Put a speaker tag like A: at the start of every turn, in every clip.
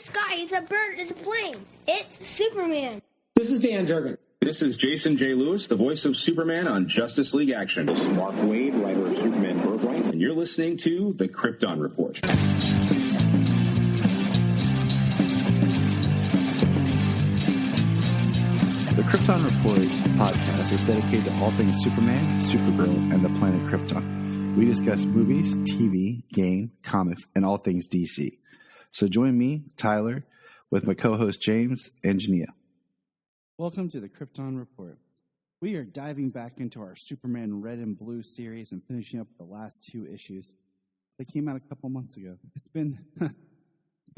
A: sky. It's a bird. It's a plane. It's Superman.
B: This is Dan Jurgen.
C: This is Jason J. Lewis, the voice of Superman on Justice League Action.
D: This is Mark Wade, writer of Superman Birthright.
C: And you're listening to The Krypton Report.
E: The Krypton Report podcast is dedicated to all things Superman, Supergirl, and the planet Krypton. We discuss movies, TV, game, comics, and all things DC. So join me, Tyler, with my co-host James and Jania.
F: Welcome to the Krypton Report. We are diving back into our Superman Red and Blue series and finishing up the last two issues. They came out a couple months ago. It's been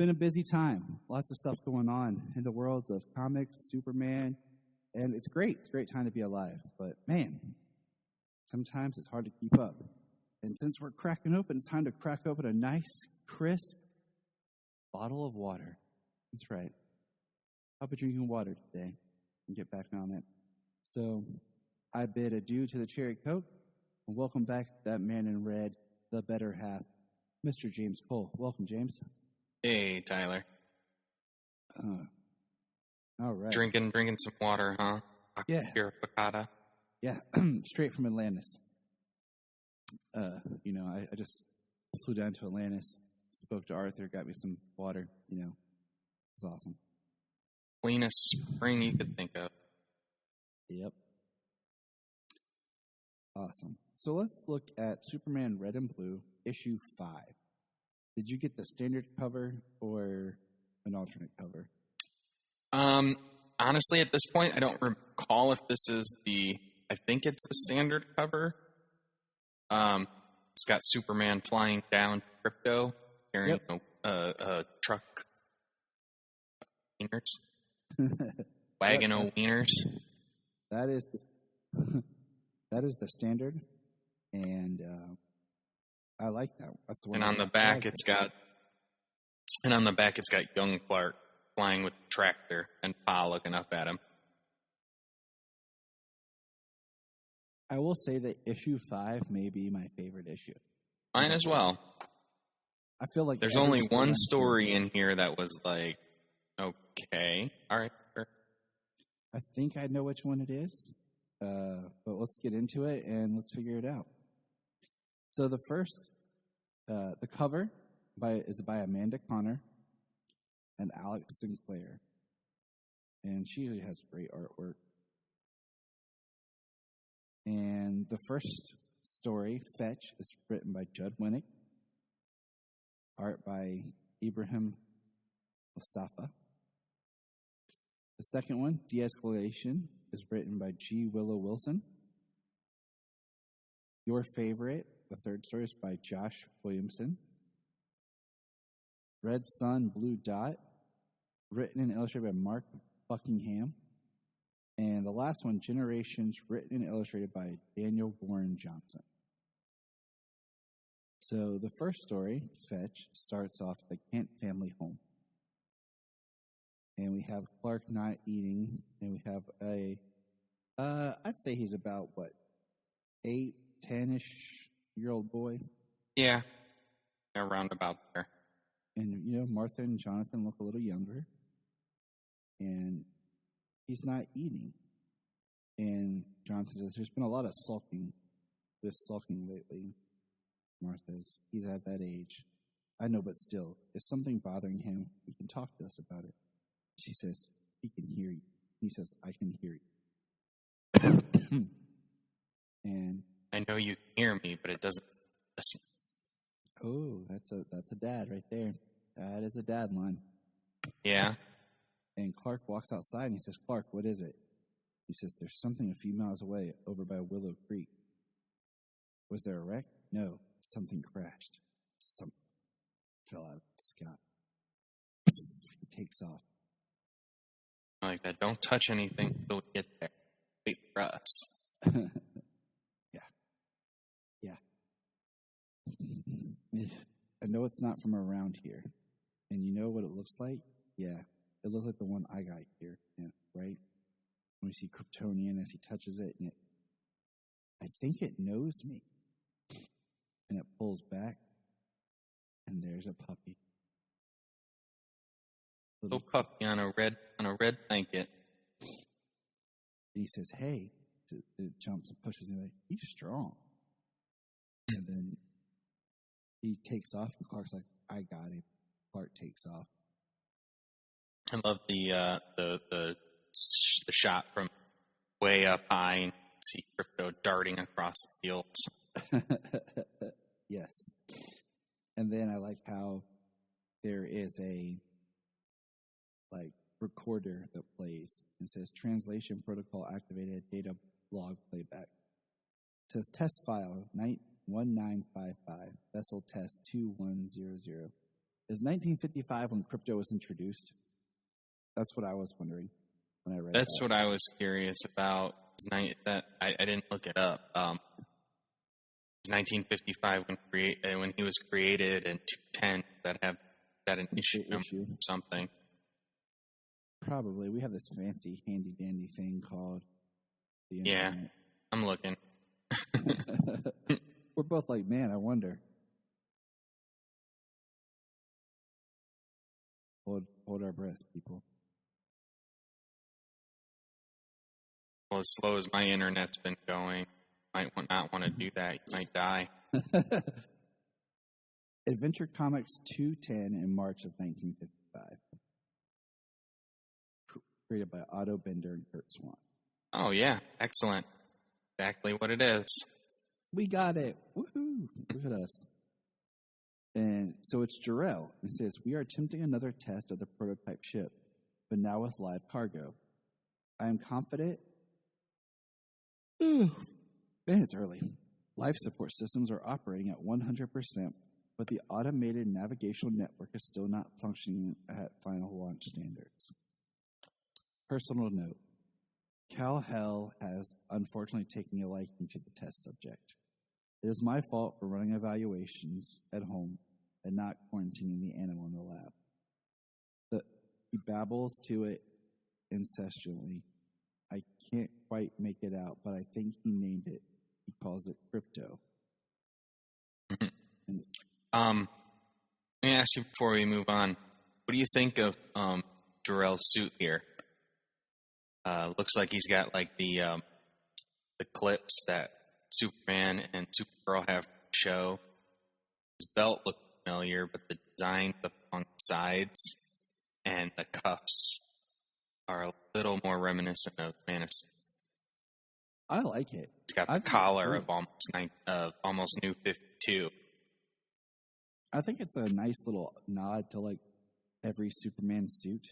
F: a busy time. Lots of stuff going on in the worlds of comics, Superman. And it's great. It's a great time to be alive. But, man, sometimes it's hard to keep up. And since we're cracking open, it's time to crack open a nice, crisp bottle of water. That's right. I'll be drinking water today and get back on it. So I bid adieu to the cherry Coke and welcome back that man in red, the better half, Mr. James Cole. Welcome, James.
G: Hey, Tyler.
F: All right.
G: Drinking some water, huh?
F: Yeah.
G: Pure picada.
F: Yeah, straight from Atlantis. I just flew down to Atlantis, spoke to Arthur, got me some water. It's awesome.
G: Cleanest spring you could think of.
F: Yep. Awesome. So let's look at Superman Red and Blue, issue 5. Did you get the standard cover or an alternate cover?
G: Honestly, at this point, I don't recall if this is I think it's the standard cover. It's got Superman flying down Crypto, carrying a truck, wieners, wagon of wieners.
F: That is the standard, and I like that. That's the one.
G: And on the back, it's got young Clark flying with the tractor and Pa looking up at him.
F: I will say that issue 5 may be my favorite issue.
G: Mine as well.
F: I feel like
G: there's only one story in here that was like, okay, all right, sure.
F: I think I know which one it is, but let's get into it and let's figure it out. So the first, the cover is by Amanda Connor and Alex Sinclair. And she usually has great artwork. And the first story, Fetch, is written by Judd Winnick. Art by Ibrahim Mustafa. The second one, De-Escalation, is written by G. Willow Wilson. Your Favorite, the third story, is by Josh Williamson. Red Sun, Blue Dot, written and illustrated by Mark Buckingham. And the last one, Generations, written and illustrated by Daniel Warren Johnson. So the first story, Fetch, starts off at the Kent family home. And we have Clark not eating, and we have I'd say he's about, 8, 10-ish year old boy?
G: Yeah, around about there.
F: And, Martha and Jonathan look a little younger. And he's not eating. And Jonathan says, there's been a lot of sulking lately. Martha says, he's at that age. I know, but still, is something bothering him? He can talk to us about it. She says, he can hear you. He says, I can hear you. And
G: I know you can hear me, but it doesn't listen.
F: Oh, that's a dad right there. That is a dad line.
G: Yeah.
F: And Clark walks outside and he says, Clark, what is it? He says, there's something a few miles away over by Willow Creek. Was there a wreck? No, something crashed. Something fell out of the sky. He takes off.
G: Like that, don't touch anything until we get there. Wait for us.
F: Yeah. I know it's not from around here. And you know what it looks like? Yeah. It looks like the one I got here. Yeah, right? When we see Kryptonian as he touches it, and I think it knows me. And it pulls back, and there's a puppy.
G: Little puppy on a red blanket.
F: And he says, "Hey," it jumps and pushes him like, "He's strong." And then he takes off, and Clark's like, "I got him." Clark takes off.
G: I love the shot from way up high and see Crypto darting across the fields.
F: Yes. And then I like how there is a recorder that plays and says translation protocol activated data log playback. It says test file 1955 vessel test 2100. Is 1955 when crypto was introduced? That's what I was wondering when I read
G: That's what I was curious about. I didn't look it up. It was 1955 when he was created, and 210 that have that an issue number or something.
F: Probably. We have this fancy handy dandy thing called the internet.
G: Yeah, I'm looking.
F: We're both like, man, I wonder. Hold our breath, people.
G: Well, as slow as my internet's been going, might not want to do that. You might die.
F: Adventure Comics 210 in March of 1955. Created by Otto Bender and Kurt Swan.
G: Oh, yeah. Excellent. Exactly what it is.
F: We got it. Woohoo. Look at us. And so it's Jor-El. It says, "We are attempting another test of the prototype ship, but now with live cargo. I am confident." Man, it's early. Life support systems are operating at 100%, but the automated navigational network is still not functioning at final launch standards. Personal note. Cal-Hel has unfortunately taken a liking to the test subject. It is my fault for running evaluations at home and not quarantining the animal in the lab. He babbles to it incessantly. I can't quite make it out, but I think he named it. He calls it Crypto.
G: Let me ask you before we move on. What do you think of Jor-El's suit here? Looks like he's got like the clips that Superman and Supergirl have to show. His belt looks familiar, but the design on the sides and the cuffs are a little more reminiscent of Man of Steel.
F: I like it.
G: He's got the collar of almost New 52.
F: I think it's a nice little nod to like every Superman suit.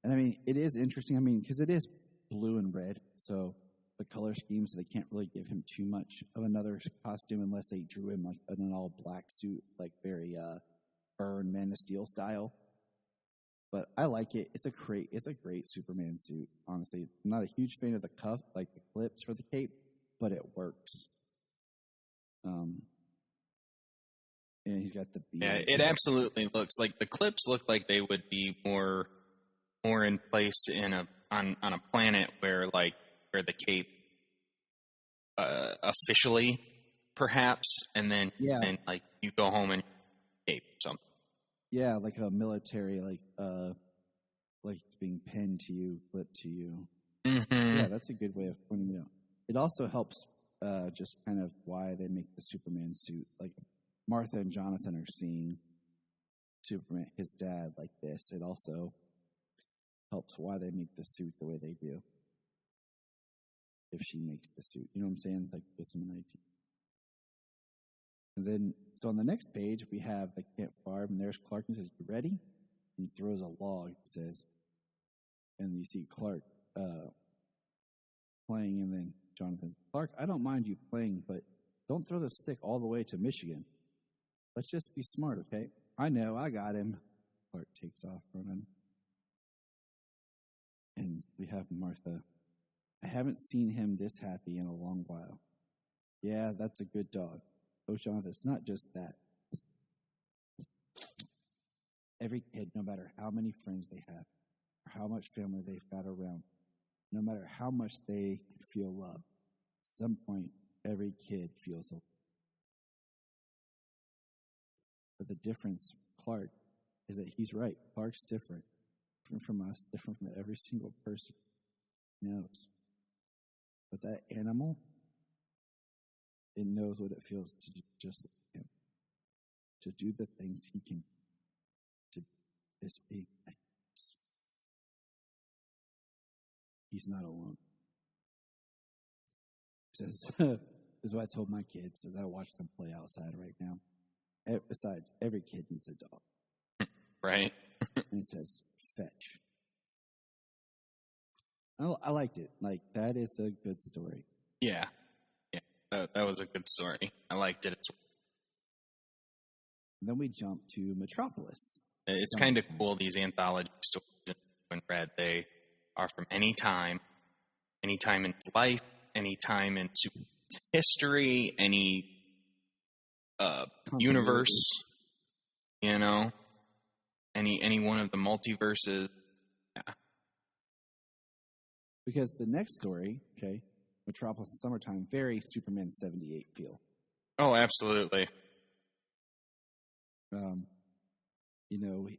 F: And I mean, it is interesting. I mean, because it is blue and red, so the color scheme, so they can't really give him too much of another costume unless they drew him like in an all black suit, like very Byrne Man of Steel style. But I like it. It's a great Superman suit. Honestly, I'm not a huge fan of the cuff, like the clips for the cape, but it works. And he's got the beard.
G: Yeah, it absolutely looks like the clips look like they would be more in place on a planet where the cape officially perhaps, and then like you go home and cape something.
F: Yeah, like a military, like it's being pinned to you, clipped to you.
G: Mm-hmm.
F: Yeah, that's a good way of pointing it out. It also helps just kind of why they make the Superman suit. Like Martha and Jonathan are seeing Superman, his dad, like this. It also helps why they make the suit the way they do. If she makes the suit, you know what I'm saying? Like gives him an idea. And then, so on the next page, we have the Camp Farm, and there's Clark, and says, "You ready?" And he throws a log, it says, and you see Clark playing, and then Jonathan, "Clark, I don't mind you playing, but don't throw the stick all the way to Michigan. Let's just be smart, okay?" "I know, I got him." Clark takes off running. And we have Martha. "I haven't seen him this happy in a long while." "Yeah, that's a good dog." "Oh, Jonathan, it's not just that. Every kid, no matter how many friends they have, or how much family they've got around, no matter how much they feel love, at some point, every kid feels love. But the difference, Clark, is that he's right. Clark's different. different from us, different from every single person knows. But that animal, it knows what it feels to do just like him, to do the things he can, to this big things. He's not alone. He says, this is what I told my kids as I watch them play outside right now. Besides, every kid needs a dog.
G: Right.
F: And it says, fetch. I liked it. Like, that is a good story.
G: Yeah. That was a good story. I liked it as well.
F: And then we jump to Metropolis.
G: It's kind of cool, these anthology stories when read. They are from any time in its life, any time in history, any universe, any one of the multiverses. Yeah.
F: Because the next story, okay, Metropolis in Summertime, very Superman 78 feel.
G: Oh, absolutely.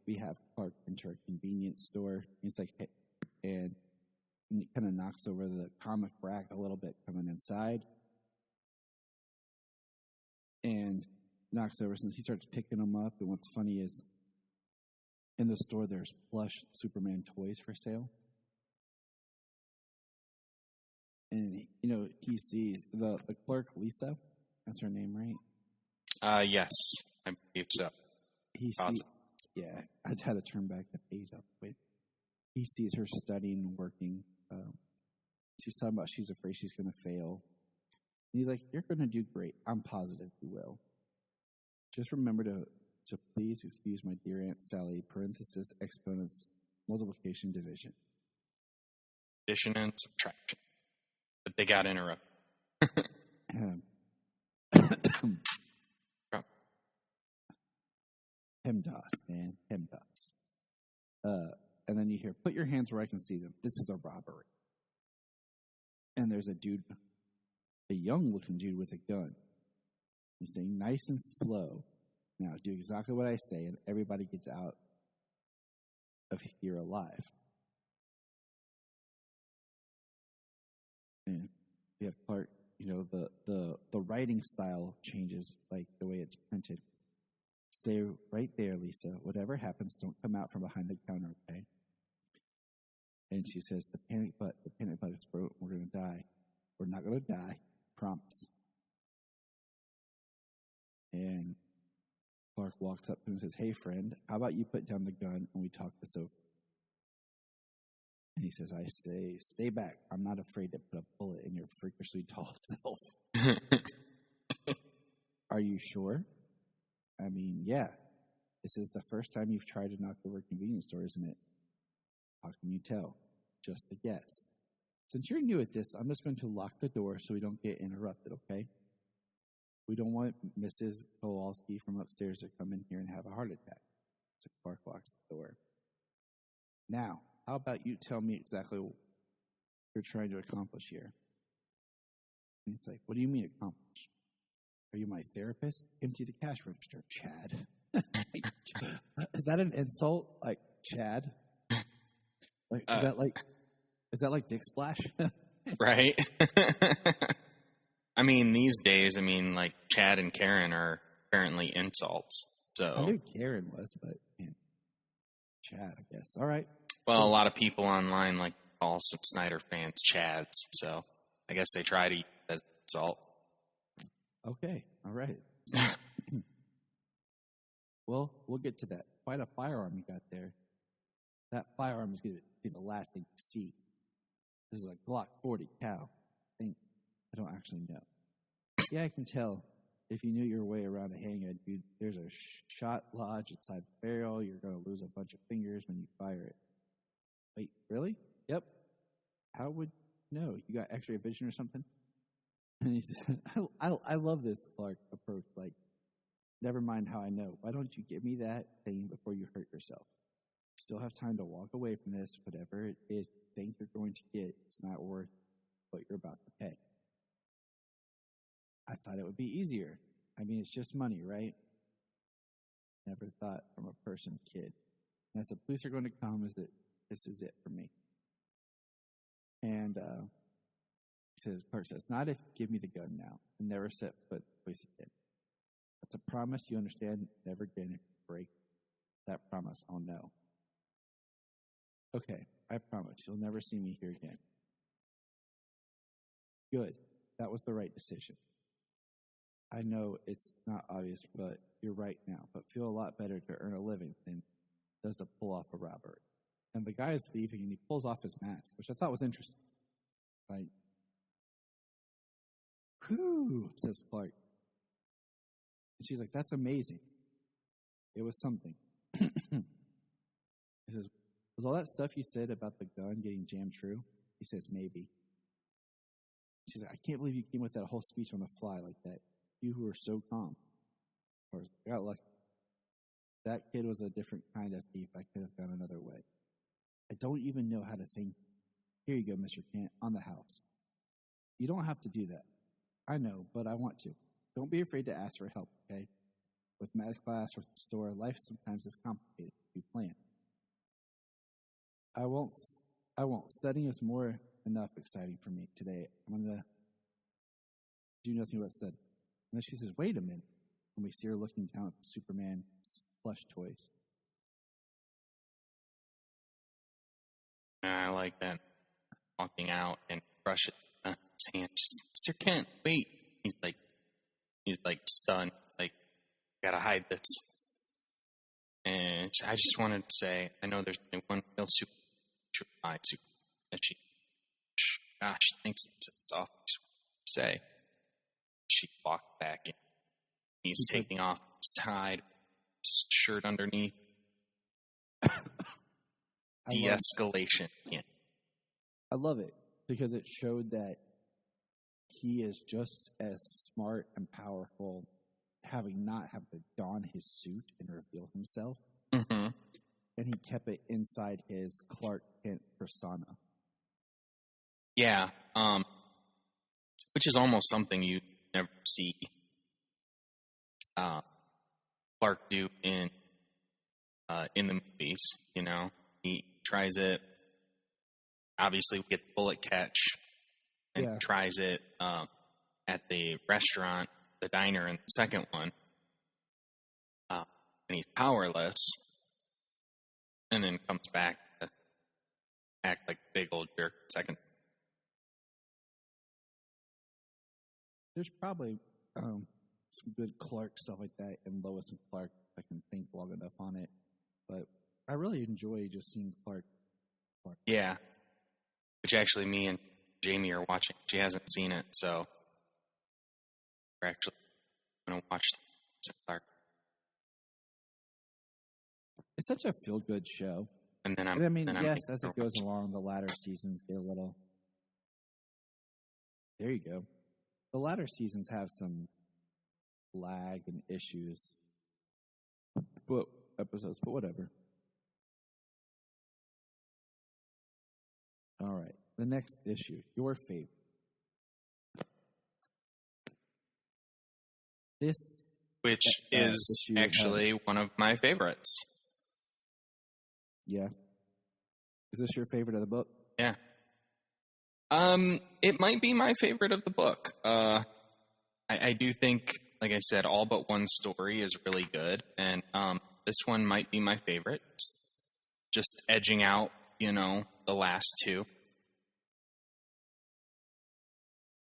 F: We have Clark enter a convenience store. He's like, hey, and he kind of knocks over the comic rack a little bit coming inside. And knocks over since he starts picking them up. And what's funny is in the store, there's plush Superman toys for sale. And, he sees the clerk, Lisa, that's her name, right?
G: Yes, I believe so.
F: Yeah, I had to turn back the page up. Wait. He sees her studying and working. She's talking about she's afraid she's going to fail. And he's like, you're going to do great. I'm positive you will. Just remember to please excuse my dear Aunt Sally, parenthesis, exponents, multiplication, division.
G: Addition and subtraction. But they got interrupted.
F: PEMDAS, man. PEMDAS. And then you hear, put your hands where I can see them. This is a robbery. And there's a young-looking dude with a gun. He's saying, nice and slow. Now, do exactly what I say, and everybody gets out of here alive. And you have Clark, the writing style changes, like the way it's printed. Stay right there, Lisa. Whatever happens, don't come out from behind the counter, okay? And she says, the panic button is broken. We're going to die. We're not going to die. Promise. And Clark walks up to him and says, hey, friend, how about you put down the gun and we talk this over? And he says, I say, stay back. I'm not afraid to put a bullet in your freakishly tall self. Are you sure? I mean, yeah. This is the first time you've tried to knock over a convenience store, isn't it? How can you tell? Just a guess. Since you're new at this, I'm just going to lock the door so we don't get interrupted, okay? We don't want Mrs. Kowalski from upstairs to come in here and have a heart attack. So Clark locks the door. Now, how about you tell me exactly what you're trying to accomplish here? And it's like, what do you mean accomplish? Are you my therapist? Empty the cash register, Chad. Is that an insult? Like, Chad? Is that like Dick Splash?
G: Right? I mean, these days, like Chad and Karen are apparently insults. So
F: I knew Karen was, but Chad, I guess. All right.
G: Well, a lot of people online like call some Snyder fans Chads, so I guess they try to use it as an insult.
F: Okay. All right. Well, we'll get to that. Quite a firearm you got there. That firearm is going to be the last thing you see. This is a Glock 40 cal. I don't actually know. Yeah, I can tell. If you knew your way around a handgun, there's a shot lodged inside the barrel. You're going to lose a bunch of fingers when you fire it. Wait, really? Yep. How would you know? You got X-ray vision or something? And he says, I love this Clark approach. Like, never mind how I know. Why don't you give me that thing before you hurt yourself? You still have time to walk away from this. Whatever it is you think you're going to get, it's not worth what you're about to pay. I thought it would be easier. It's just money, right? Never thought from a person, kid. And as the police are going to come, is it This is it for me. And Clark says, not if you give me the gun now, and never set foot twice again. That's a promise you understand. Never again if you break that promise, I'll know. Okay, I promise you'll never see me here again. Good. That was the right decision. I know it's not obvious, but you're right now. But feel a lot better to earn a living than it does to pull off a robbery. And the guy is leaving, and he pulls off his mask, which I thought was interesting. Like, whew, says Clark. And she's like, that's amazing. It was something. He says, was all that stuff you said about the gun getting jammed true? He says, maybe. She's like, I can't believe you came with that whole speech on the fly like that. You who were so calm. Or I got lucky. That kid was a different kind of thief. I could have gone another way. I don't even know how to think. Here you go, Mr. Kent, on the house. You don't have to do that. I know, but I want to. Don't be afraid to ask for help, okay? With math class or the store, life sometimes is complicated. We plan. I won't. Studying is more enough exciting for me today. I'm going to do nothing but study. And then she says, wait a minute. And we see her looking down at Superman's plush toys.
G: I like that. Walking out and brushes his hand. Mr. Kent, wait. He's like stunned. Like, gotta hide this. And I just wanted to say, I know there's only one real super that she, gosh, thinks it's off to say. She walked back in. He's taking off his tied shirt underneath. De-escalation. Yeah.
F: I love it because it showed that he is just as smart and powerful having not have to don his suit and reveal himself.
G: Mm-hmm.
F: And he kept it inside his Clark Kent persona.
G: Yeah. Which is almost something you never see Clark do in the movies, you know. He tries it. Obviously, we get the bullet catch and tries it at the restaurant, the diner in the second one. And he's powerless. And then comes back to act like a big old jerk second.
F: There's probably some good Clark stuff like that in Lois and Clark. I can think long enough on it. But I really enjoy just seeing Clark.
G: Yeah. Which actually me and Jamie are watching. She hasn't seen it, so we're actually going to watch Clark.
F: It's such a feel-good show.
G: And then
F: yes, as it goes along, the latter seasons get a little... There you go. The latter seasons have some lag and issues. But whatever. All right. The next issue, your favorite.
G: Which is actually one of my favorites.
F: Yeah. Is this your favorite of the book?
G: Yeah. It might be my favorite of the book. I do think, like I said, all but one story is really good, and this one might be my favorite. Just edging out, the last two.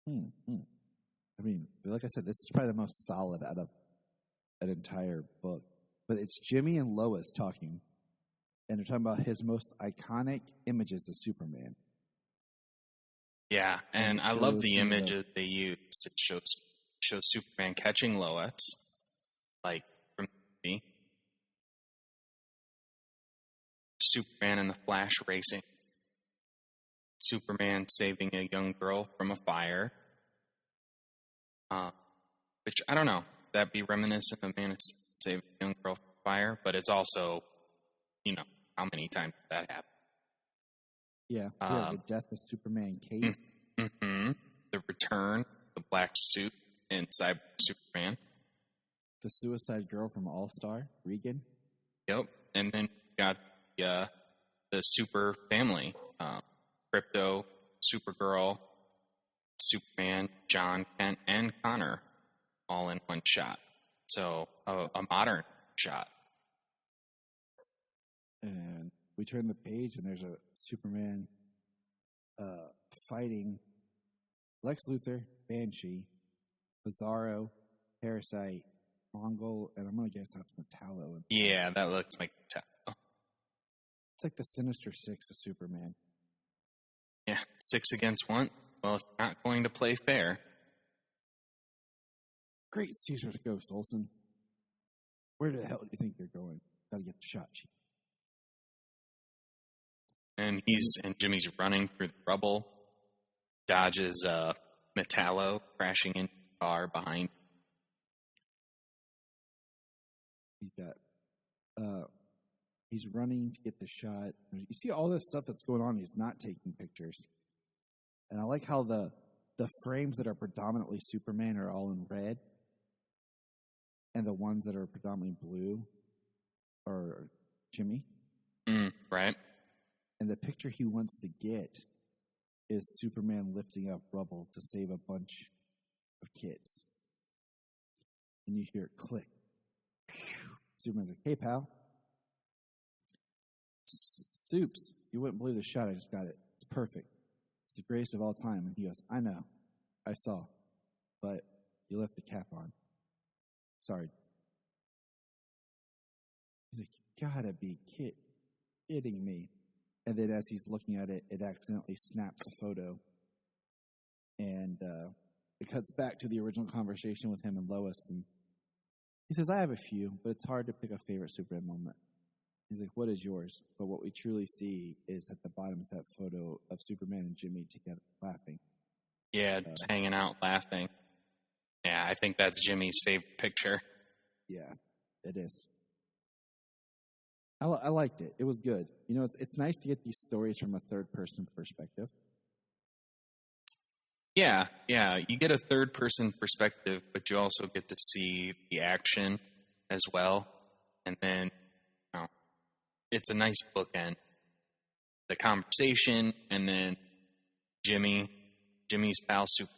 F: I mean, like I said, this is probably the most solid out of an entire book. But it's Jimmy and Lois talking, and they're talking about his most iconic images of Superman.
G: Yeah, and I love the images they use. It shows Superman catching Lois, like from the movie. Superman and the Flash racing. Superman saving a young girl from a fire. Which, I don't know, that'd be reminiscent of Man of Steel saving a young girl from a fire, but it's also, how many times did that happen?
F: Yeah, the death of Superman Kate.
G: Mm-hmm. The return, the black suit in Cyber Superman.
F: The suicide girl from All-Star, Regan.
G: Yep, and then you got super family: Crypto, Supergirl, Superman, John, Kent, and Connor, all in one shot. So a modern shot.
F: And we turn the page, and there's a Superman fighting Lex Luthor, Banshee, Bizarro, Parasite, Mongol, and I'm going to guess that's Metallo.
G: Yeah, that looks like Metallo.
F: It's like the Sinister Six of Superman.
G: Yeah, 6 against 1. Well, if you're not going to play fair.
F: Great Caesar's Ghost, Olsen. Where the hell do you think you're going? Gotta get the shot, Chief.
G: And Jimmy's running through the rubble, dodges Metallo crashing into the car behind.
F: He's running to get the shot. You see all this stuff that's going on. He's not taking pictures. And I like how the frames that are predominantly Superman are all in red, and the ones that are predominantly blue are Jimmy.
G: Right.
F: And the picture he wants to get is Superman lifting up rubble to save a bunch of kids. And you hear it click. Superman's like, "Hey, pal. Soups, you wouldn't believe the shot. I just got it. It's perfect. It's the greatest of all time." And he goes, "I know. I saw. But you left the cap on. Sorry." He's like, "You gotta be kidding me." And then as he's looking at it, it accidentally snaps the photo. And it cuts back to the original conversation with him and Lois. And he says, "I have a few, but it's hard to pick a favorite Superman moment." He's like, "What is yours?" But what we truly see is at the bottom is that photo of Superman and Jimmy together laughing.
G: Yeah, just hanging out laughing. Yeah, I think that's Jimmy's favorite picture.
F: Yeah, it is. I liked it. It was good. You know, it's nice to get these stories from a third-person perspective.
G: Yeah, you get a third-person perspective, but you also get to see the action as well. And then, it's a nice bookend. The conversation, and then Jimmy's pal Super.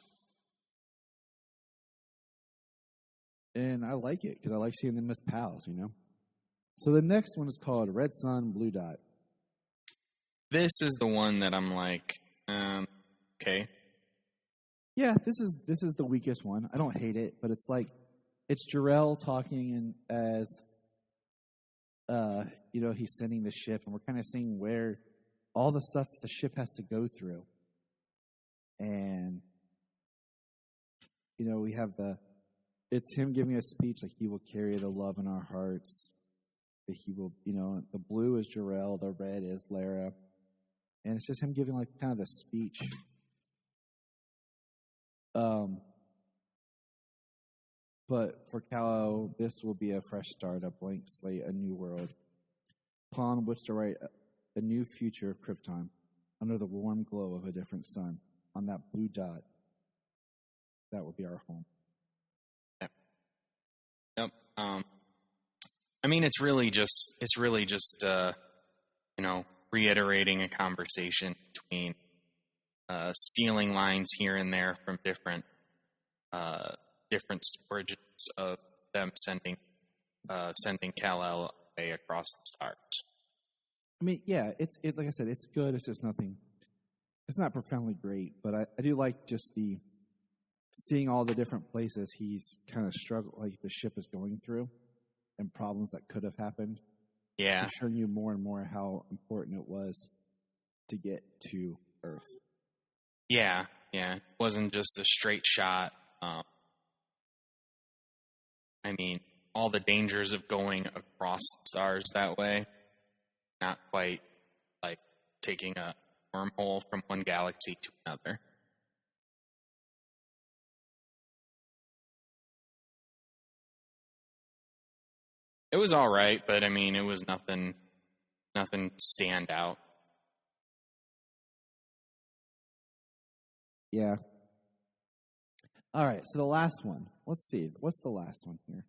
F: And I like it because I like seeing them as pals, you know? So the next one is called Red Sun, Blue Dot.
G: This is the one that I'm like, okay.
F: Yeah, this is the weakest one. I don't hate it, but it's like, it's Jor-El talking as he's sending the ship, and we're kind of seeing where all the stuff the ship has to go through. And, we have it's him giving a speech like, "He will carry the love in our hearts." That he will, the blue is Jor-El, the red is Lara. And it's just him giving like kind of the speech. But for Kal-El, this will be a fresh start, a blank slate, a new world, upon which to write a new future of Krypton, under the warm glow of a different sun. On that blue dot, that will be our home.
G: Yep. I mean, it's really just reiterating a conversation between stealing lines here and there from different storages of them sending Kal-El away across the stars.
F: I mean, yeah, it's like I said, it's good. It's just nothing. It's not profoundly great, but I do like just seeing all the different places he's kind of struggled, like the ship is going through, and problems that could have happened.
G: Yeah,
F: to show you more and more how important it was to get to Earth.
G: Yeah, it wasn't just a straight shot. I mean, all the dangers of going across the stars that way, not quite like taking a wormhole from one galaxy to another. It was all right, but I mean, it was nothing stand out.
F: Yeah. All right, so the last one. Let's see. What's the last one here?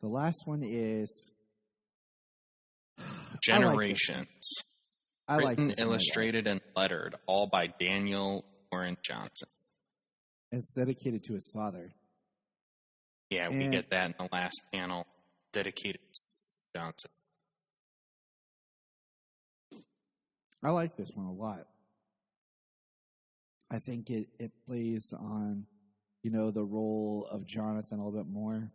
F: The last one is
G: Generations.
F: I like
G: Written,
F: this one a lot.
G: illustrated, and lettered, all by Daniel Warren Johnson.
F: It's dedicated to his father.
G: Yeah, we
F: And-
G: get that in the last panel. Dedicated to Johnson.
F: I like this one a lot. I think it plays on, the role of Jonathan a little bit more.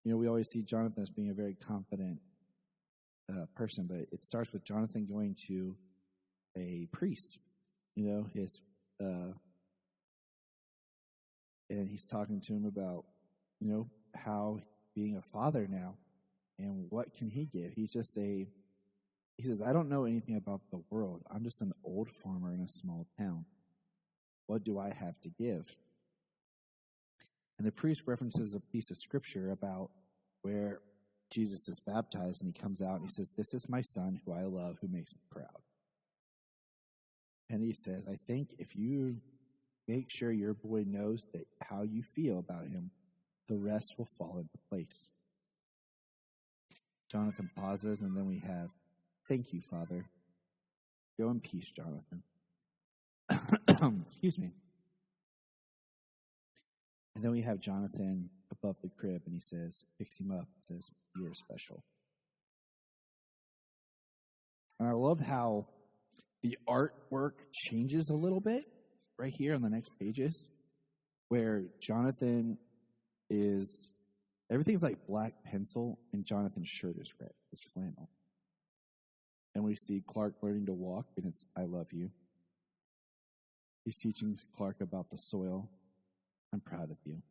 F: We always see Jonathan as being a very confident person, but it starts with Jonathan going to a priest, and he's talking to him about, how being a father now and what can he give. He says, I don't know anything about the world. I'm just an old farmer in a small town. What do I have to give? And the priest references a piece of scripture about where Jesus is baptized, and he comes out and he says, this is my son who I love, who makes me proud. And he says, I think if you make sure your boy knows that how you feel about him, the rest will fall into place. Jonathan pauses, and then we have, thank you, Father. Go in peace, Jonathan. Excuse me. And then we have Jonathan above the crib, and he says, picks him up and says, you're special. And I love how the artwork changes a little bit right here on the next pages, where Jonathan is, everything's like black pencil, and Jonathan's shirt is red. It's flannel. And we see Clark learning to walk, and it's, I love you. He's teaching Clark about the soil. I'm proud of you.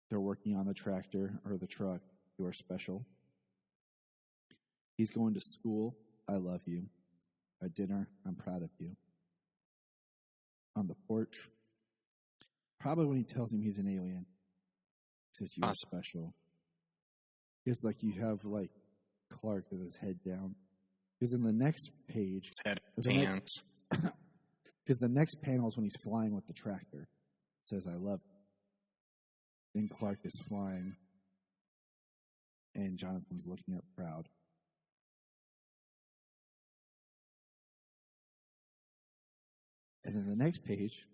F: They're working on the tractor or the truck. You are special. He's going to school. I love you. At dinner, I'm proud of you. On the porch, probably when he tells him he's an alien, he says, you are special. It's like you have like Clark with his head down. Because in the next page,
G: His head, his hands.
F: because the next panel is when he's flying with the tractor. It says, I love you. And Clark is flying, and Jonathan's looking up proud. And then the next page,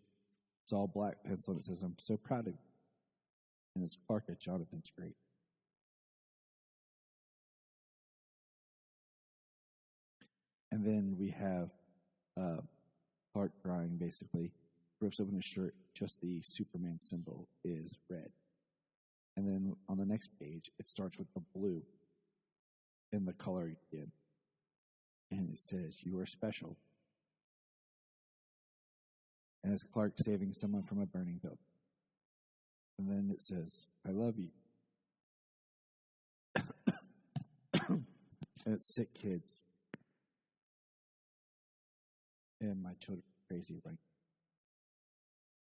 F: it's all black pencil, and it says, I'm so proud of you. And it's Clark at Jonathan's great. And then we have Clark drawing, basically, rips open his shirt, just the Superman symbol is red. And then on the next page, it starts with the blue in the color again. And it says, you are special. And it's Clark saving someone from a burning building. And then it says, I love you. And it's sick kids. And my children are crazy right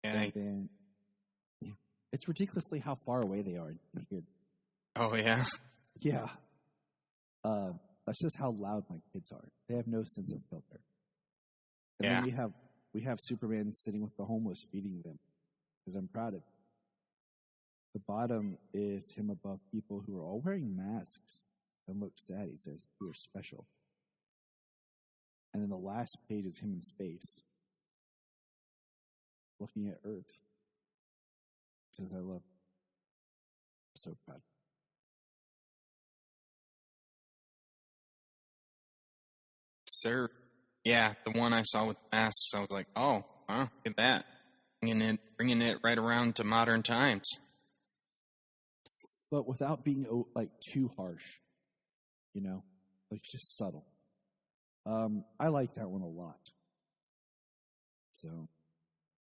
F: now.
G: And
F: then it's ridiculously how far away they are here.
G: oh, yeah.
F: Yeah. That's just how loud my kids are. They have no sense of filter. And
G: Yeah.
F: then we have Superman sitting with the homeless feeding them, because I'm proud of it. The bottom is him above people who are all wearing masks and look sad. He says, you are special. And then the last page is him in space, looking at Earth. He says, I love you. I'm so proud.
G: Sir. Yeah, the one I saw with masks, I was like, oh, wow, look at that. Bringing it right around to modern times.
F: But without being like too harsh, like just subtle. I like that one a lot. So,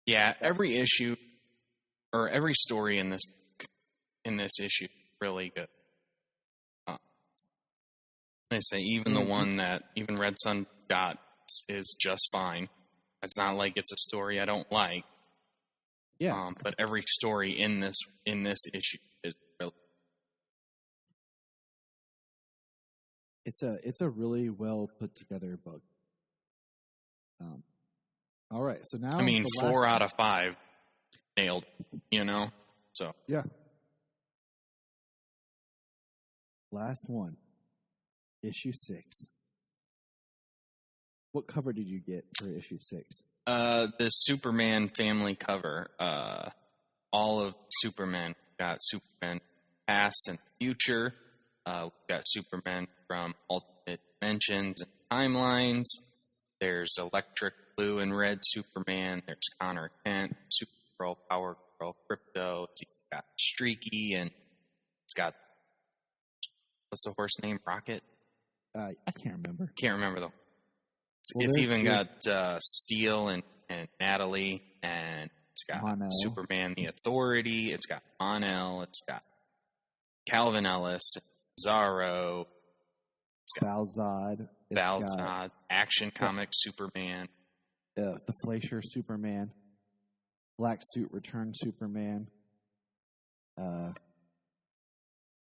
G: Yeah, every issue or every story in this issue is really good. They say even the one that even Red Sun got is just fine. It's not like it's a story I don't like.
F: yeah.
G: But every story in this issue is really
F: It's a really well put together book. All right, so now
G: I mean,
F: the
G: 4
F: last-
G: out of 5 nailed, So
F: Yeah. Last one. issue 6. What cover did you get for issue 6?
G: The Superman family cover. All of Superman. Got Superman past and future. We've got Superman from alternate dimensions and timelines. There's Electric Blue and Red Superman. There's Connor Kent, Supergirl, Power Girl, Crypto. It's got Streaky, and it's got, what's the horse name? Rocket?
F: I can't remember.
G: Can't remember though.
F: Well,
G: it's even got Steel and Natalie, and it's got
F: Mon-El.
G: Superman the Authority. It's got Mon-El. It's got Calvin Ellis, Zorro. It's got
F: Val-Zod. It's
G: Val-Zod,
F: got,
G: Action Comic Superman.
F: the Fleischer Superman. Black Suit Return Superman.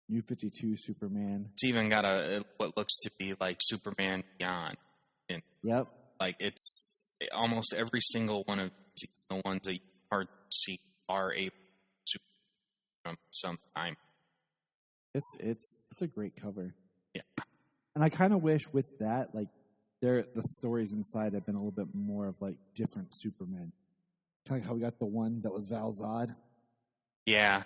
F: U-52 Superman.
G: It's even got what looks to be like Superman Beyond. And
F: Yep.
G: like it's almost every single one of the ones that you hard to see are able to from some time.
F: It's a great cover.
G: Yeah.
F: And I kind of wish with that, like, the stories inside have been a little bit more of like different Supermen. Kind of like how we got the one that was Val-Zod.
G: Yeah.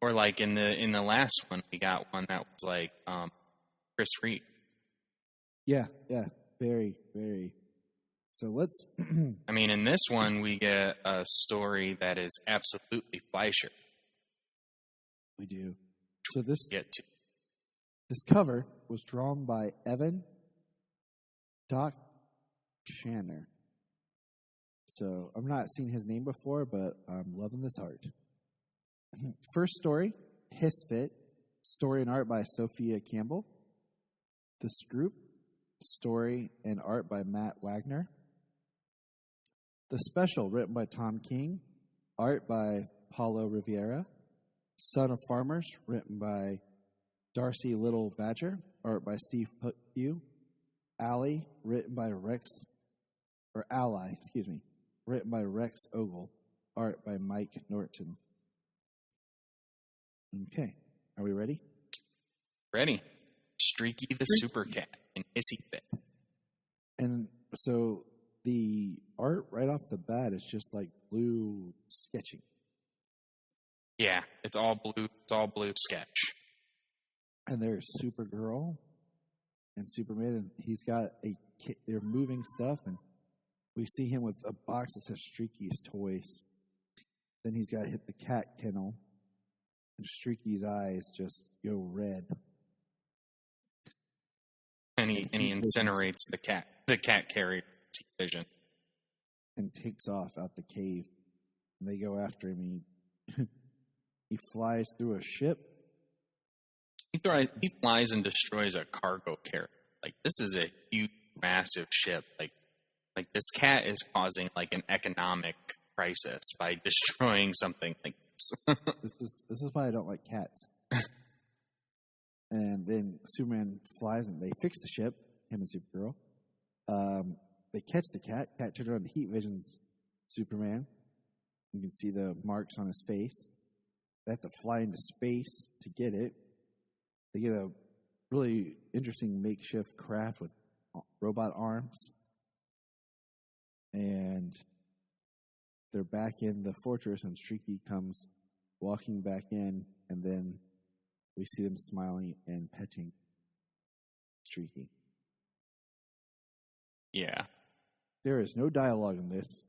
G: Or like in the last one, we got one that was like Chris Reed.
F: Yeah, very, very. So let's.
G: I mean, in this one, we get a story that is absolutely Fleischer.
F: We do. So this
G: This
F: cover was drawn by Evan Doc Shanner. So I'm not seeing his name before, but I'm loving this art. First story, Hisfit, story and art by Sophia Campbell. The Scoop, story and art by Matt Wagner. The Special, written by Tom King, art by Paulo Rivera. Son of Farmers, written by Darcy Little Badger, art by Steve Pugh. Ally, written by written by Rex Ogle, art by Mike Norton. Okay, are we ready?
G: Ready. Streaky the Super Cat in Hissy Fit.
F: And so the art right off the bat is just like blue sketching.
G: Yeah, it's all blue. It's all blue sketch.
F: And there's Supergirl and Superman, and he's got they're moving stuff, and we see him with a box that says Streaky's Toys. Then he's got to hit the cat kennel, and Streaky's eyes just go red.
G: And he incinerates the cat carrier vision.
F: And takes off out the cave. And they go after him. He flies through a ship.
G: He flies and destroys a cargo carrier. Like, this is a huge, massive ship. Like this cat is causing like an economic crisis by destroying something like this.
F: This is why I don't like cats. And then Superman flies and they fix the ship, him and Supergirl. They catch the cat. Cat turns around and heat visions Superman. You can see the marks on his face. They have to fly into space to get it. They get a really interesting makeshift craft with robot arms. And they're back in the fortress, and Streaky comes walking back in, and then we see them smiling and petting Streaky.
G: Yeah.
F: There is no dialogue in this.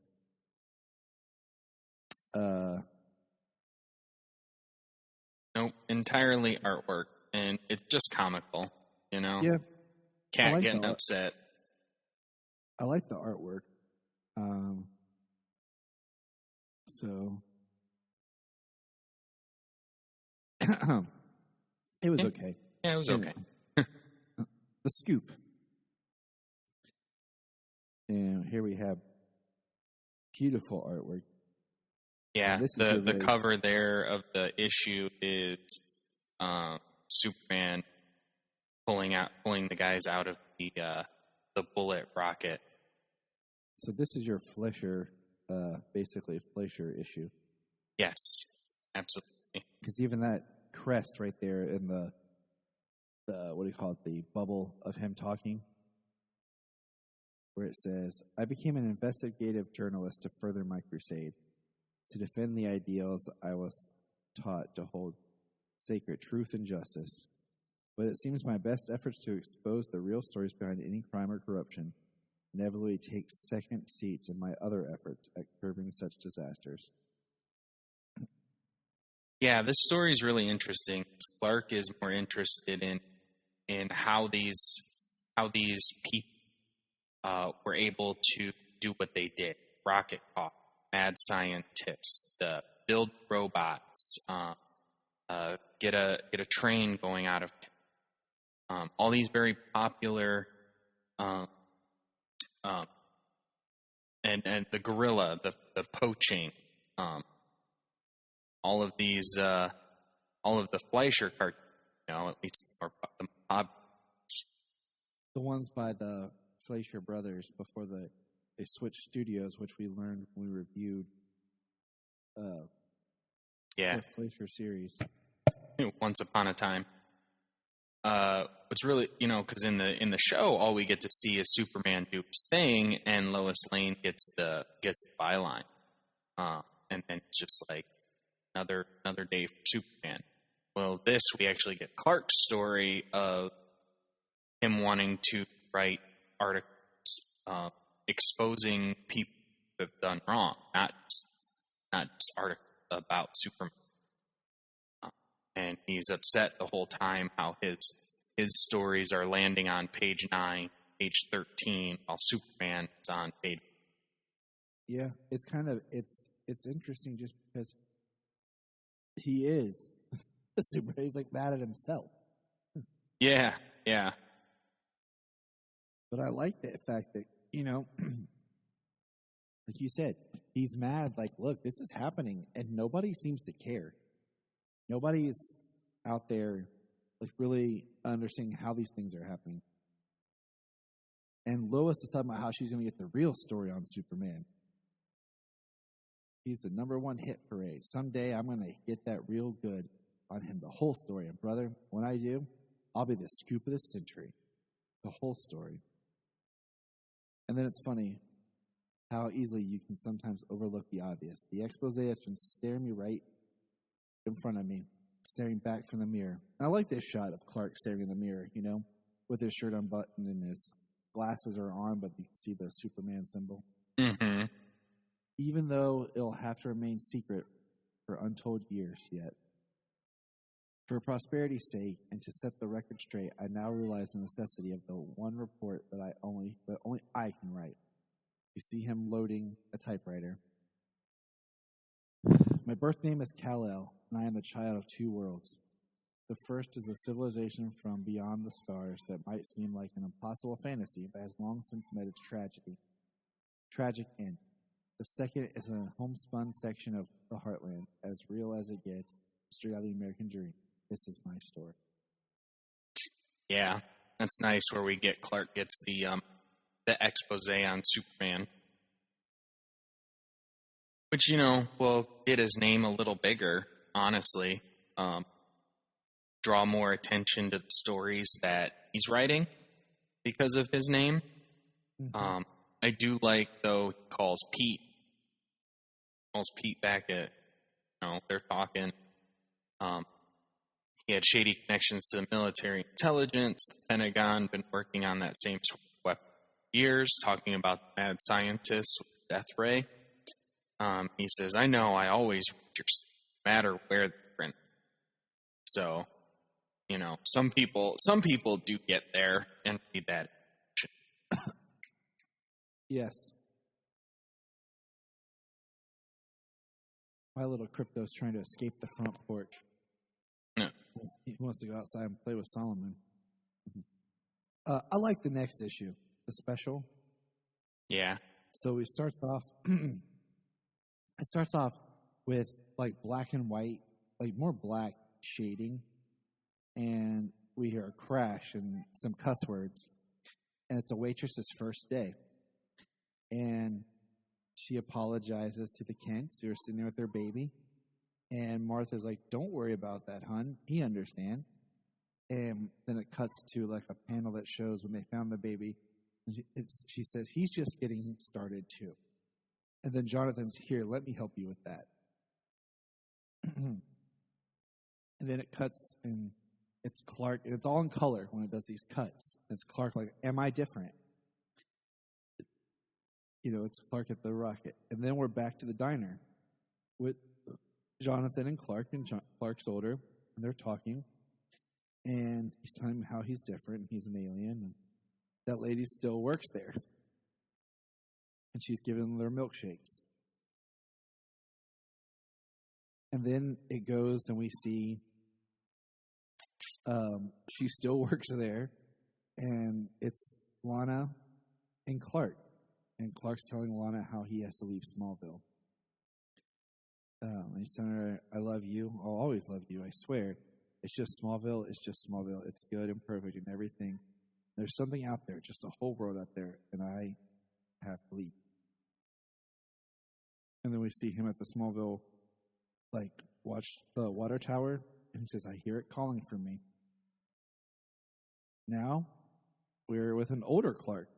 G: Nope, entirely artwork, and it's just comical, you know?
F: Yeah.
G: Cat
F: like
G: getting
F: the art.
G: upset.
F: I like the artwork. So it was okay.
G: Yeah, it was okay.
F: The Scoop. And here we have beautiful artwork.
G: Yeah,
F: This is
G: the
F: very-
G: cover there of the issue is Superman pulling the guys out of the bullet rocket.
F: So this is your Fleischer, basically Fleischer issue.
G: Yes, absolutely.
F: Because even that crest right there in the the bubble of him talking, where it says, "I became an investigative journalist to further my crusade, to defend the ideals I was taught to hold sacred, truth and justice. But it seems my best efforts to expose the real stories behind any crime or corruption inevitably take second seats in my other efforts at curbing such disasters."
G: Yeah, this story is really interesting. Clark is more interested in how these people were able to do what they did. Rocket car, mad scientists, build robots, get a train going out of all these very popular and the gorilla, the poaching, all of the Fleischer cartoons, at least or the mob.
F: The ones by the Fleischer brothers before they switched studios, which we learned when we reviewed the Fleischer series.
G: Once Upon a Time. It's really, because in the show, all we get to see is Superman do his thing, and Lois Lane gets the byline, and then it's just like another day for Superman. Well, this we actually get Clark's story of him wanting to write articles exposing people who have done wrong, not just articles about Superman. And he's upset the whole time how his stories are landing on page 9, page 13, while Superman is on page.
F: Yeah, it's it's interesting just because he is Superman. He's like mad at himself.
G: Yeah.
F: But I like the fact that, like you said, he's mad, like, look, this is happening, and nobody seems to care. Nobody's out there, like, really understanding how these things are happening. And Lois is talking about how she's going to get the real story on Superman. He's the #1 hit parade. Someday I'm going to get that real good on him, the whole story. And brother, when I do, I'll be the scoop of the century. The whole story. And then it's funny how easily you can sometimes overlook the obvious. The expose that's been staring me right in front of me, staring back from the mirror. And I like this shot of Clark staring in the mirror, with his shirt unbuttoned and his glasses are on, but you can see the Superman symbol.
G: Mm-hmm.
F: Even though it'll have to remain secret for untold years yet. For prosperity's sake, and to set the record straight, I now realize the necessity of the one report that only I can write. You see him loading a typewriter. My birth name is Kal-El, and I am the child of two worlds. The first is a civilization from beyond the stars that might seem like an impossible fantasy, but has long since met its tragic end. The second is a homespun section of the heartland, as real as it gets, straight out of the American dream. This is my story.
G: Yeah, that's nice where we get Clark gets the expose on Superman. Which, will get his name a little bigger, honestly. Draw more attention to the stories that he's writing because of his name. Mm-hmm. I do like, though, he calls Pete back at, they're talking. He had shady connections to the military intelligence, the Pentagon, been working on that same sort of weapon for years, talking about the mad scientists with Death Ray. He says, I know, I always read your stuff, no matter where they're printed. So, some people do get there and read that.
F: Yes. My little crypto's trying to escape the front porch.
G: No.
F: He wants to go outside and play with Solomon. I like the next issue, the special.
G: Yeah.
F: So it starts off with like black and white, like more black shading, and we hear a crash and some cuss words, and it's a waitress's first day, and she apologizes to the Kents who are sitting there with their baby, and Martha's like, "Don't worry about that, hon. He understands." And then it cuts to like a panel that shows when they found the baby. She says, he's just getting started too. And then Jonathan's here, let me help you with that. And then it cuts and it's Clark, and it's all in color when it does these cuts. It's Clark like, am I different? You know, it's Clark at the rocket. And then we're back to the diner with Jonathan and Clark, and Clark's older, and they're talking. And he's telling him how he's different, and he's an alien, and that lady still works there. And she's giving them their milkshakes. And then it goes, and we see she still works there, and it's Lana and Clark. And Clark's telling Lana how he has to leave Smallville. And he's telling her, I love you. I'll always love you, I swear. It's just Smallville. It's just Smallville. It's good and perfect and everything. There's something out there, just a whole world out there, and I have to leave. And then we see him at the Smallville, like, watch the water tower, and he says, I hear it calling for me. Now, we're with an older Clark.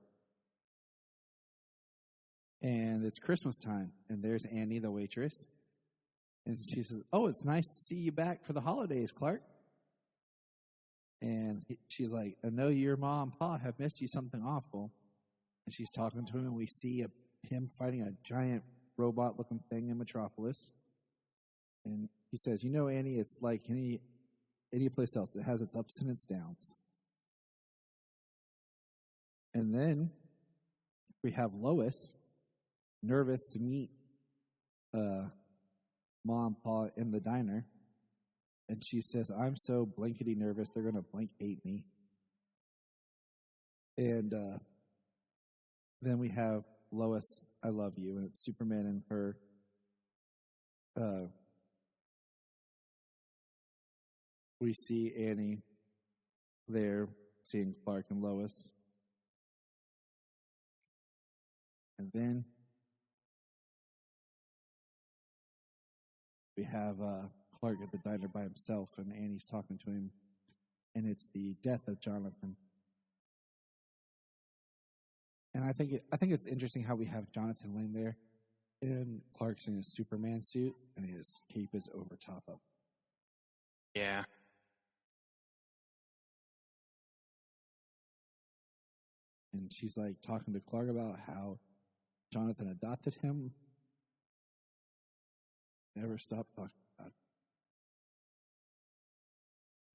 F: And it's Christmas time, and there's Annie, the waitress. And she says, oh, it's nice to see you back for the holidays, Clark. And she's like, I know your mom and pa have missed you something awful. And she's talking to him, and we see him fighting a giant robot-looking thing in Metropolis. And he says, you know, Annie, it's like any place else. It has its ups and its downs. And then we have Lois, nervous to meet Mom and Pa in the diner. And she says, I'm so blankety nervous, they're going to blank hate me. And then we have Lois, I love you. And it's Superman and her. We see Annie there, seeing Clark and Lois. And then we have Clark at the diner by himself, and Annie's talking to him, and it's the death of Jonathan. And I think it's interesting how we have Jonathan laying there, and Clark's in his Superman suit, and his cape is over top of.
G: Yeah.
F: And she's like talking to Clark about how Jonathan adopted him. Never stopped talking about it.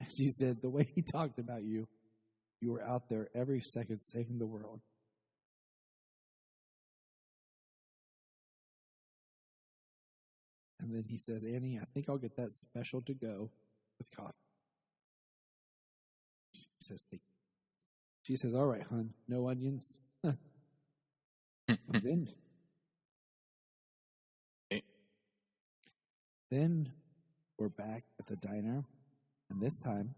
F: And she said, the way he talked about you, you were out there every second saving the world. And then he says, Annie, I think I'll get that special to go with coffee. She says, thank you. She says, all right, hon, no onions. And then we're back at the diner, and this time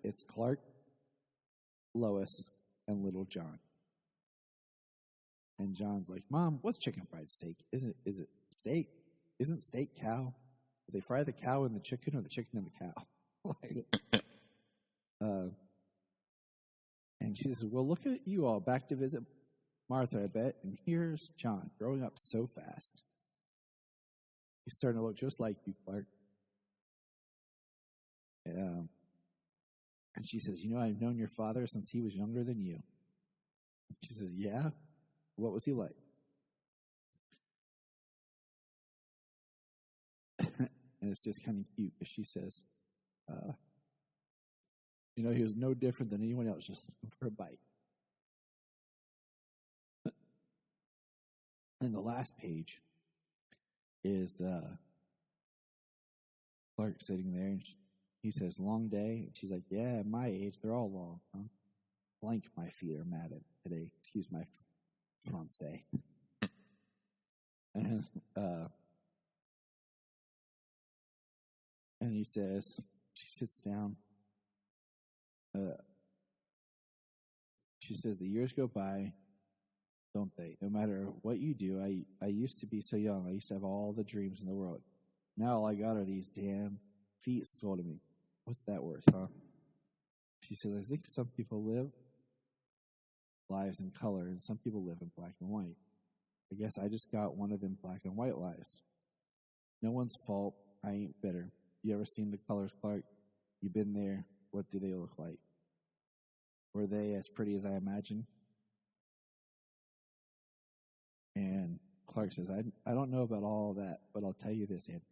F: it's Clark, Lois, and little John. And John's like, Mom, what's chicken fried steak? Is it steak? Isn't steak cow? Do they fry the cow in the chicken or the chicken in the cow? And she says, well, look at you all back to visit Martha, I bet. And here's John growing up so fast. He's starting to look just like you, Clark. And she says, you know, I've known your father since he was younger than you. She says, yeah? What was he like? And it's just kind of cute because she says, you know, he was no different than anyone else, just looking for a bite. And the last page is Clark sitting there, and he says, long day. And she's like, yeah, at my age, they're all long. Huh? Blank, my feet are matted today. Excuse my Francais. And he says, she sits down. She says, the years go by, don't they? No matter what you do, I used to be so young. I used to have all the dreams in the world. Now all I got are these damn feet scolded me. What's that worth, huh? She says, I think some people live lives in color and some people live in black and white. I guess I just got one of them black and white lives. No one's fault. I ain't bitter. You ever seen the colors, Clark? You been there. What do they look like? Were they as pretty as I imagined? And Clark says, I don't know about all that, but I'll tell you this, Andy.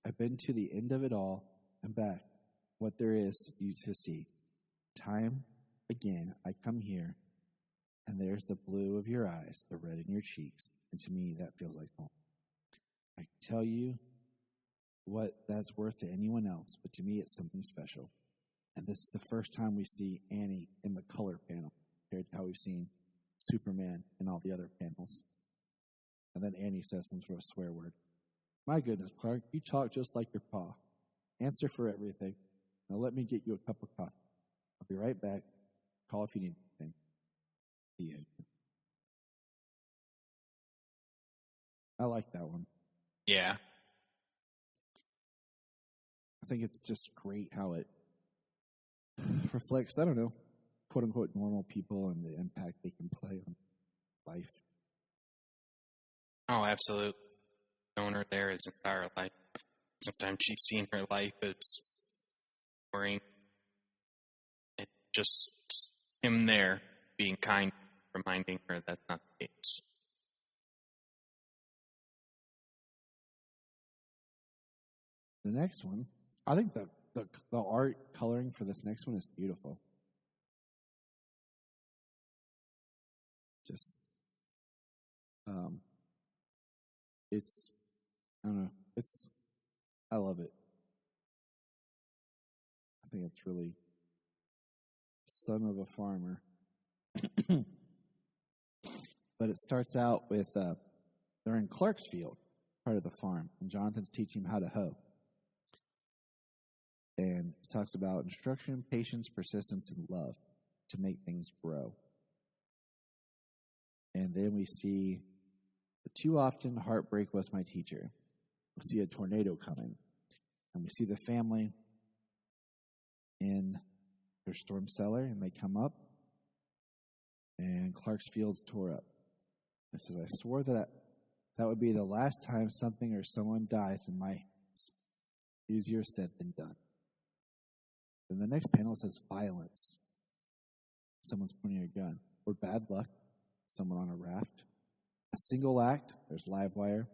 F: I've been to the end of it all and back. What there is you to see. Time again, I come here, and there's the blue of your eyes, the red in your cheeks, and to me that feels like home. I can tell you what that's worth to anyone else, but to me it's something special. And this is the first time we see Annie in the color panel, compared to how we've seen Superman in all the other panels. And then Annie says some sort of swear word. My goodness, Clark, you talk just like your pa. Answer for everything. Now let me get you a cup of coffee. I'll be right back. Call if you need anything. The end. I like that one.
G: Yeah.
F: I think it's just great how it reflects, I don't know, quote unquote normal people and the impact they can play on life.
G: Oh, absolutely. Known her there his entire life. Sometimes she's seen her life as boring. And just him there being kind, reminding her that's not the case.
F: The next one, I think the art coloring for this next one is beautiful. Just, it's, I don't know, I love it. I think it's really son of a farmer. But it starts out with, they're in Clarksfield, part of the farm, and Jonathan's teaching him how to hoe. And it talks about instruction, patience, persistence, and love to make things grow. And then we see, too often heartbreak was my teacher. We see a tornado coming. And we see the family in their storm cellar, and they come up, and Clarksfield's tore up. It says, I swore that would be the last time something or someone dies in my hands. Easier said than done. Then the next panel says violence. Someone's pointing a gun. Or bad luck. Someone on a raft. A single act. There's live wire.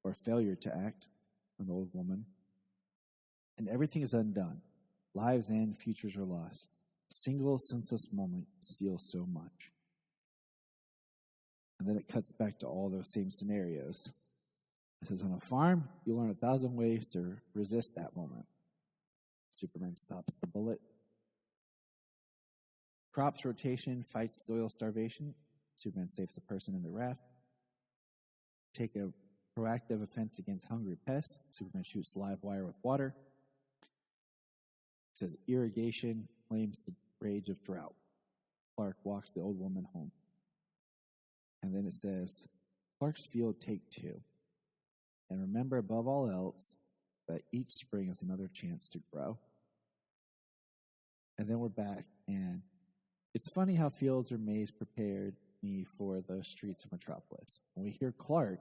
F: Or failure to act. An old woman. And everything is undone. Lives end, futures are lost. A single senseless moment steals so much. And then it cuts back to all those same scenarios. It says, on a farm, you learn 1,000 ways to resist that moment. Superman stops the bullet. Crops rotation fights soil starvation. Superman saves the person in the raft. Take a proactive offense against hungry pests. Superman shoots live wire with water. It says irrigation claims the rage of drought. Clark walks the old woman home. And then it says, Clarksfield take 2. And remember above all else that each spring is another chance to grow. And then we're back, and it's funny how Fields or Mays prepared me for the streets of Metropolis. When we hear Clark,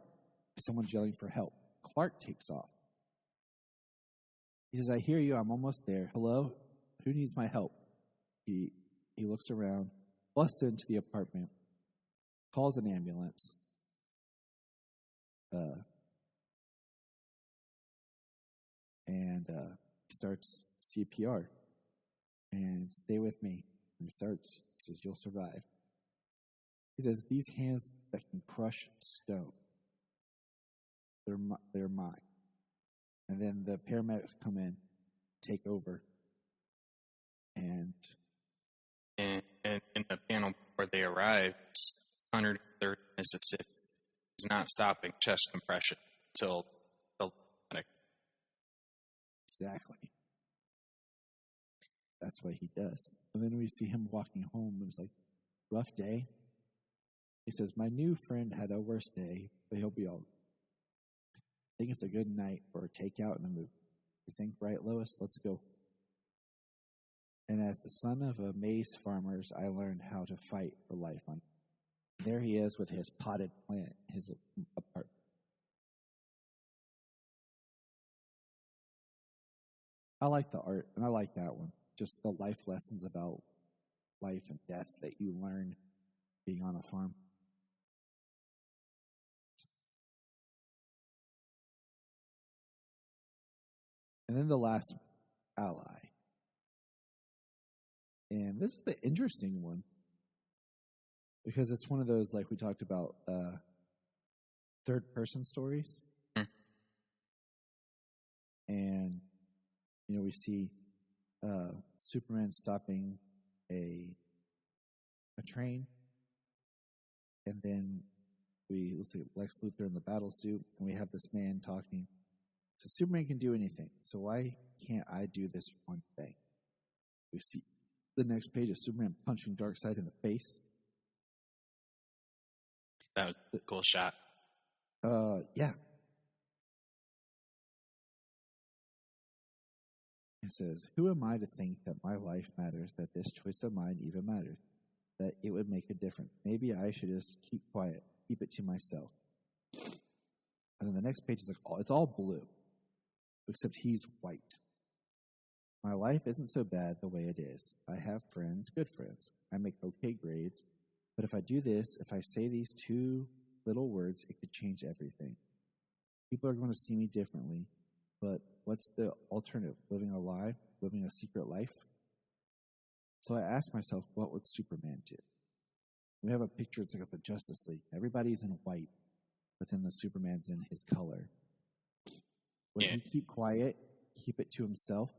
F: someone's yelling for help. Clark takes off. He says, I hear you, I'm almost there. Hello? Who needs my help? He looks around, busts into the apartment, calls an ambulance. And starts CPR. And stay with me. And he says, you'll survive. He says, these hands that can crush stone, they're mine. And then the paramedics come in, take over. And
G: in the panel before they arrive, 103rd Mississippi is not stopping chest compression until the medic.
F: Exactly. That's what he does. And then we see him walking home. It was like, rough day. He says, my new friend had a worse day, but he'll be all right. think it's a good night for a takeout and a movie. You think, right, Lois? Let's go. And as the son of a maize farmer, I learned how to fight for life. There he is with his potted plant, his apartment. I like the art, and I like that one. Just the life lessons about life and death that you learn being on a farm. And then the last ally. And this is the interesting one. Because it's one of those, like we talked about, third-person stories. And, we see Superman stopping a train. And then we see Lex Luthor in the battle suit. And we have this man talking. So Superman can do anything. So why can't I do this one thing? We see the next page is Superman punching Darkseid in the face.
G: That was a cool shot.
F: Yeah. It says, "Who am I to think that my life matters, that this choice of mine even matters, that it would make a difference? Maybe I should just keep quiet, keep it to myself." And then the next page is like, it's all blue, except he's white. "My life isn't so bad the way it is. I have friends, good friends. I make okay grades. But if I do this, if I say these 2 little words, it could change everything. People are going to see me differently. But what's the alternative? Living a lie? Living a secret life?" So I asked myself, what would Superman do? We have a picture, it's like the Justice League. Everybody's in white, but then the Superman's in his color. Would he keep quiet, keep it to himself?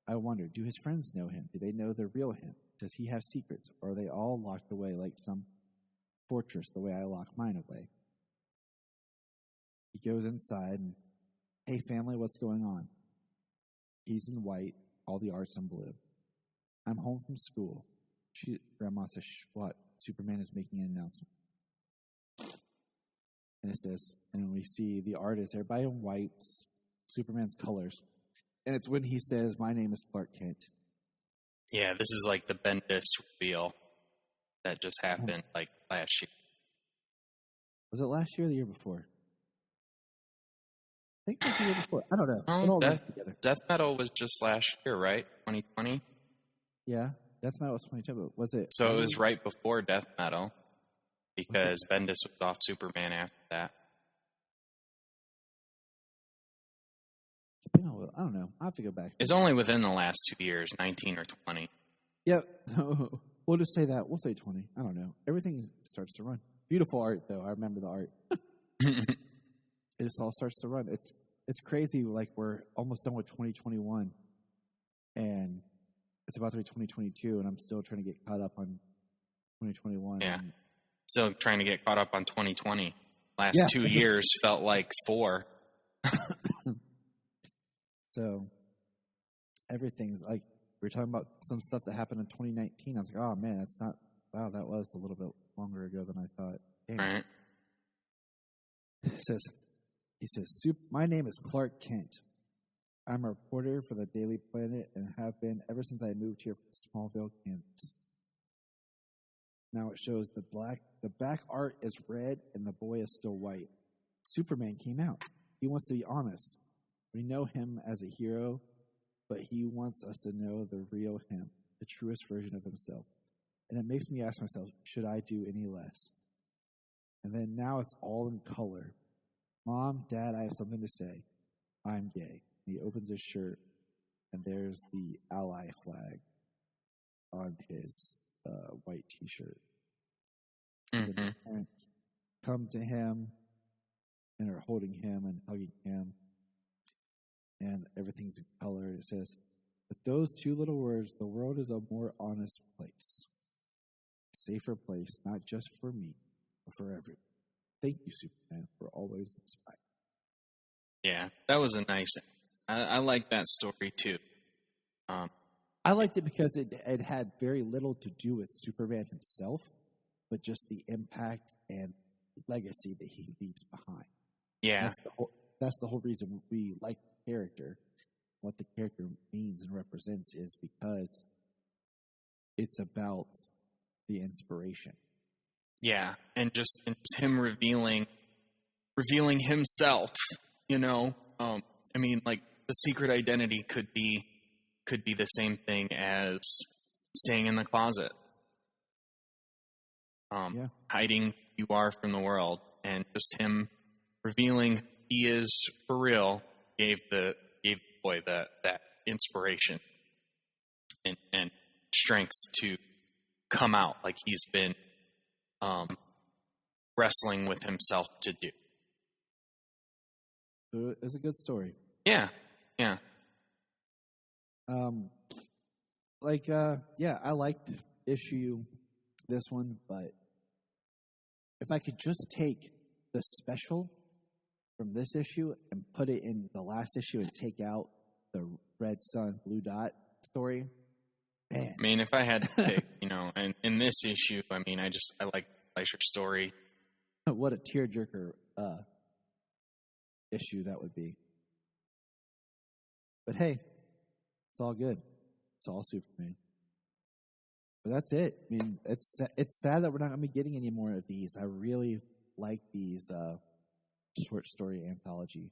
F: I wonder, do his friends know him? Do they know the real him? Does he have secrets? Or are they all locked away like some fortress the way I lock mine away? He goes inside and, "Hey, family, what's going on?" He's in white, all the art's in blue. "I'm home from school." Grandma says, "What?" Superman is making an announcement. And it says, and we see the artist, everybody in white, Superman's colors. And it's when he says, "My name is Clark Kent."
G: Yeah, this is like the Bendis reveal that just happened like last year.
F: Was it last year or the year before? I think it was the year before. I don't know. It all runs together.
G: Death Metal was just last year, right? 2020?
F: Yeah, Death Metal was 2020, but was it?
G: So it was right before Death Metal because Bendis was off Superman after that.
F: I don't know. I'll have to go back.
G: It's only within the last 2 years, 19 or 20.
F: Yep. We'll just say that. We'll say 20. I don't know. Everything starts to run. Beautiful art, though. I remember the art. It just all starts to run. It's crazy. Like, we're almost done with 2021, and it's about to be 2022, and I'm still trying to get caught up on 2021.
G: Yeah. Still trying to get caught up on 2020. Last 2 years felt like 4.
F: So everything's like, we were talking about some stuff that happened in 2019. I was like, oh man, that's not, wow, that was a little bit longer ago than I thought. Damn.
G: Right.
F: He says, "My name is Clark Kent. I'm a reporter for the Daily Planet and have been ever since I moved here from Smallville, Kansas." Now it shows the back art is red and the boy is still white. Superman came out. He wants to be honest. We know him as a hero, but he wants us to know the real him, the truest version of himself. And it makes me ask myself, should I do any less? And then now it's all in color. "Mom, Dad, I have something to say. I'm gay." He opens his shirt, and there's the Ally flag on his white T-shirt. And then his parents come to him and are holding him and hugging him. And everything's in color. It says, "With those 2 little words, the world is a more honest place. A safer place, not just for me, but for everyone. Thank you, Superman, for always inspiring."
G: Yeah, that was a nice. I like that story too.
F: I liked it because it had very little to do with Superman himself, but just the impact and legacy that he leaves behind.
G: Yeah,
F: that's the whole reason we like the character. What the character means and represents is because it's about the inspiration.
G: Yeah, and just him revealing himself. You know, I mean, like the secret identity could be the same thing as staying in the closet, hiding who you are from the world, and just him revealing he is for real gave the boy that inspiration and strength to come out like he's been wrestling with himself to do.
F: So it's a good story.
G: Yeah.
F: I liked this one, but if I could just take the special from this issue and put it in the last issue and take out the Red Sun, Blue Dot story, man.
G: I mean, if I had to pick, and in this issue, I mean, I like Fleischer's story.
F: What a tearjerker issue that would be. But hey, it's all good. It's all Superman. But that's it. I mean, it's sad that we're not going to be getting any more of these. I really like these short story anthologies.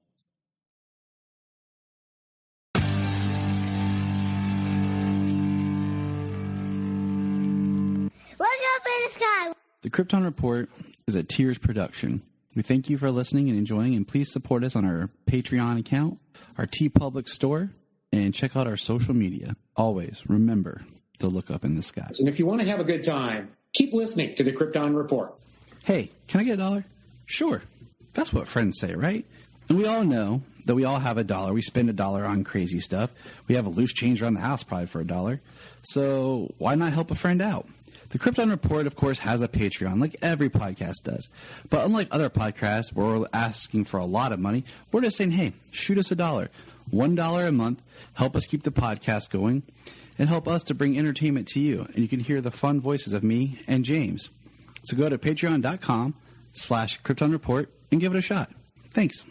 A: Look up in the sky.
E: The Krypton Report is a Tears production. We thank you for listening and enjoying, and please support us on our Patreon account, our TeePublic store, and check out our social media. Always remember to look up in the sky.
B: And if you want to have a good time, keep listening to the Krypton Report.
E: Hey, can I get $1? Sure. That's what friends say, right? And we all know that we all have $1. We spend $1 on crazy stuff. We have a loose change around the house probably for $1. So why not help a friend out? The Krypton Report, of course, has a Patreon, like every podcast does. But unlike other podcasts where we're asking for a lot of money, we're just saying, hey, shoot us $1. $1 a month. Help us keep the podcast going and help us to bring entertainment to you. And you can hear the fun voices of me and James. So go to patreon.com/Krypton Report and give it a shot. Thanks.